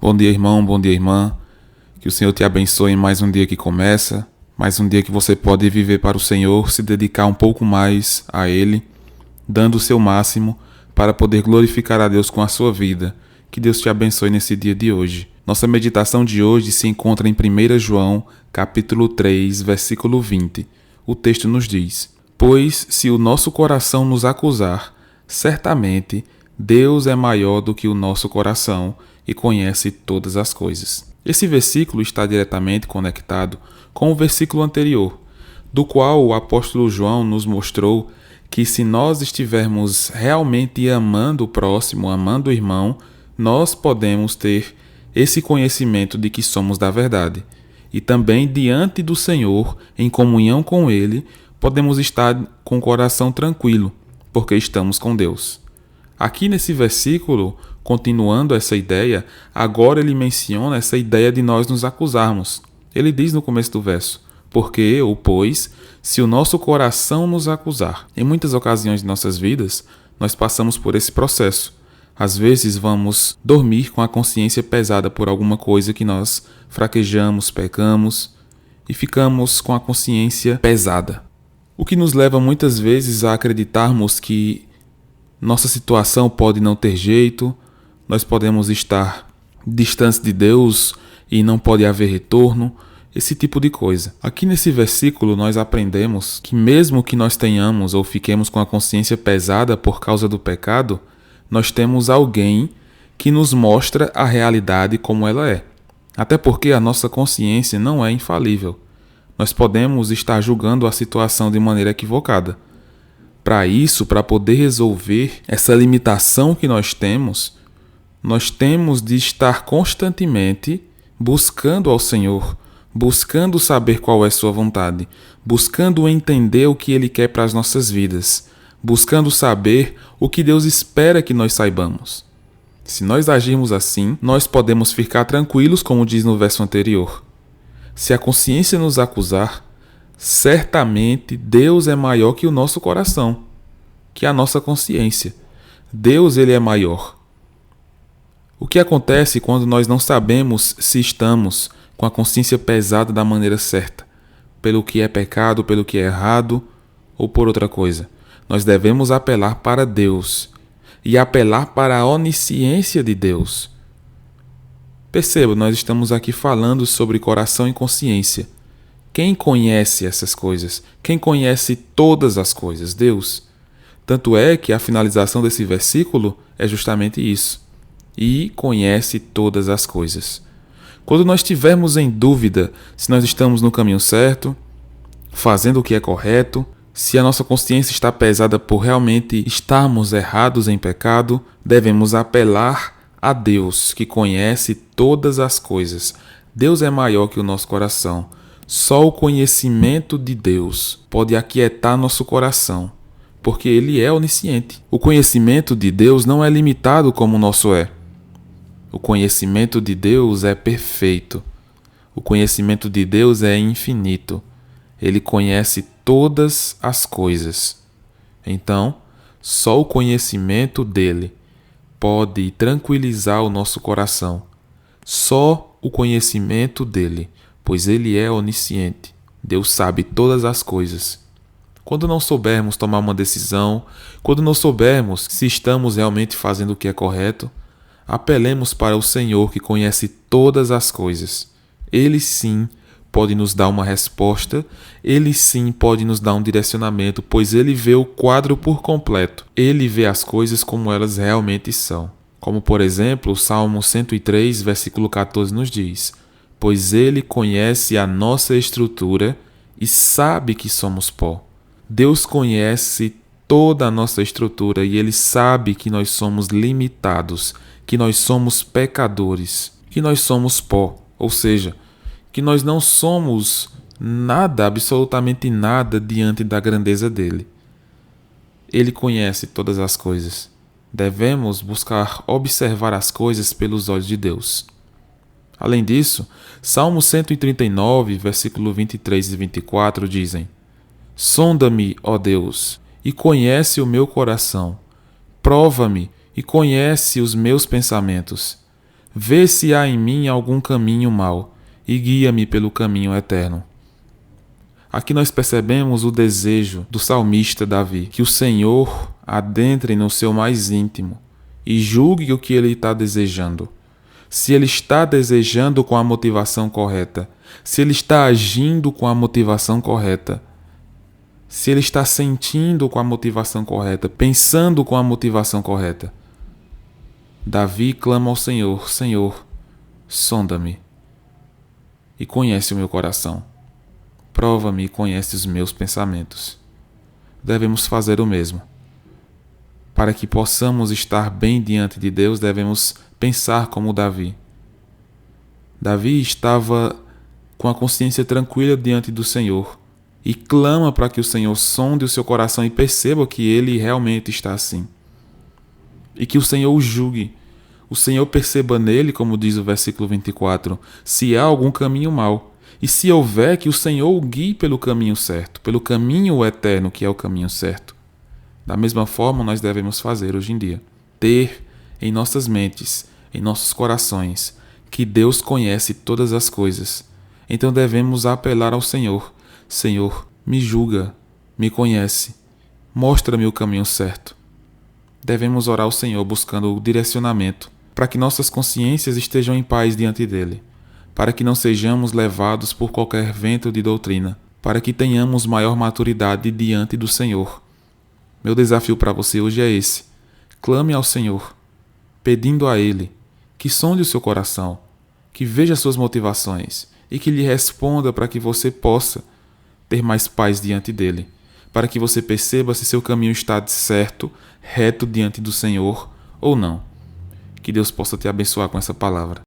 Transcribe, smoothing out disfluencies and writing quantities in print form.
Bom dia, irmão, bom dia, irmã. Que o Senhor te abençoe em mais um dia que começa, mais um dia que você pode viver para o Senhor, se dedicar um pouco mais a Ele, dando o seu máximo para poder glorificar a Deus com a sua vida. Que Deus te abençoe nesse dia de hoje. Nossa meditação de hoje se encontra em 1 João, capítulo 3, versículo 20. O texto nos diz: Pois se o nosso coração nos acusar, certamente Deus é maior do que o nosso coração e conhece todas as coisas. Esse versículo está diretamente conectado com o versículo anterior, do qual o apóstolo João nos mostrou que se nós estivermos realmente amando o próximo, amando o irmão, nós podemos ter esse conhecimento de que somos da verdade. E também diante do Senhor, em comunhão com Ele, podemos estar com o coração tranquilo, porque estamos com Deus. Aqui nesse versículo, continuando essa ideia, agora ele menciona essa ideia de nós nos acusarmos. Ele diz no começo do verso: Porque, ou pois, se o nosso coração nos acusar. Em muitas ocasiões de nossas vidas, nós passamos por esse processo. Às vezes vamos dormir com a consciência pesada por alguma coisa que nós fraquejamos, pecamos e ficamos com a consciência pesada. O que nos leva muitas vezes a acreditarmos que nossa situação pode não ter jeito, nós podemos estar distantes de Deus e não pode haver retorno, esse tipo de coisa. Aqui nesse versículo nós aprendemos que mesmo que nós tenhamos ou fiquemos com a consciência pesada por causa do pecado, nós temos alguém que nos mostra a realidade como ela é. Até porque a nossa consciência não é infalível. Nós podemos estar julgando a situação de maneira equivocada. Para isso, para poder resolver essa limitação que nós temos de estar constantemente buscando ao Senhor, buscando saber qual é sua vontade, buscando entender o que Ele quer para as nossas vidas, buscando saber o que Deus espera que nós saibamos. Se nós agirmos assim, nós podemos ficar tranquilos, como diz no verso anterior. Se a consciência nos acusar, certamente Deus é maior que o nosso coração, que a nossa consciência. Deus, Ele é maior. O que acontece quando nós não sabemos se estamos com a consciência pesada da maneira certa, pelo que é pecado, pelo que é errado ou por outra coisa? Nós devemos apelar para Deus e apelar para a onisciência de Deus. Perceba, nós estamos aqui falando sobre coração e consciência. Quem conhece essas coisas? Quem conhece todas as coisas? Deus. Tanto é que a finalização desse versículo é justamente isso. E conhece todas as coisas. Quando nós estivermos em dúvida se nós estamos no caminho certo, fazendo o que é correto, se a nossa consciência está pesada por realmente estarmos errados em pecado, devemos apelar a Deus, que conhece todas as coisas. Deus é maior que o nosso coração. Só o conhecimento de Deus pode aquietar nosso coração, porque Ele é onisciente. O conhecimento de Deus não é limitado como o nosso é. O conhecimento de Deus é perfeito. O conhecimento de Deus é infinito. Ele conhece todas as coisas. Então, só o conhecimento dele pode tranquilizar o nosso coração. Só o conhecimento dele, pois ele é onisciente. Deus sabe todas as coisas. Quando não soubermos tomar uma decisão, quando não soubermos se estamos realmente fazendo o que é correto, apelemos para o Senhor, que conhece todas as coisas. Ele sim pode nos dar uma resposta, Ele sim pode nos dar um direcionamento, pois Ele vê o quadro por completo. Ele vê as coisas como elas realmente são. Como, por exemplo, o Salmo 103, versículo 14 nos diz: Pois Ele conhece a nossa estrutura e sabe que somos pó. Deus conhece toda a nossa estrutura e Ele sabe que nós somos limitados, que nós somos pecadores, que nós somos pó, ou seja, que nós não somos nada, absolutamente nada, diante da grandeza dele. Ele conhece todas as coisas. Devemos buscar observar as coisas pelos olhos de Deus. Além disso, Salmo 139, versículo 23 e 24 dizem: Sonda-me, ó Deus, e conhece o meu coração. Prova-me e conhece os meus pensamentos. Vê se há em mim algum caminho mau e guia-me pelo caminho eterno. Aqui nós percebemos o desejo do salmista Davi, que o Senhor adentre no seu mais íntimo e julgue o que ele está desejando. Se ele está desejando com a motivação correta, se ele está agindo com a motivação correta, se ele está sentindo com a motivação correta, pensando com a motivação correta. Davi clama ao Senhor: Senhor, sonda-me e conhece o meu coração. Prova-me e conhece os meus pensamentos. Devemos fazer o mesmo. Para que possamos estar bem diante de Deus, devemos pensar como Davi. Davi estava com a consciência tranquila diante do Senhor e clama para que o Senhor sonde o seu coração e perceba que ele realmente está assim. E que o Senhor o julgue. O Senhor perceba nele, como diz o versículo 24, se há algum caminho mau. E se houver, que o Senhor o guie pelo caminho certo, pelo caminho eterno que é o caminho certo. Da mesma forma, nós devemos fazer hoje em dia. Ter em nossas mentes, em nossos corações, que Deus conhece todas as coisas. Então devemos apelar ao Senhor. Senhor, me julga, me conhece, mostra-me o caminho certo. Devemos orar ao Senhor buscando o direcionamento, para que nossas consciências estejam em paz diante dele, para que não sejamos levados por qualquer vento de doutrina, para que tenhamos maior maturidade diante do Senhor. Meu desafio para você hoje é esse: clame ao Senhor, pedindo a Ele que sonde o seu coração, que veja suas motivações e que lhe responda para que você possa ter mais paz diante dele, para que você perceba se seu caminho está certo, reto diante do Senhor ou não. Que Deus possa te abençoar com essa palavra.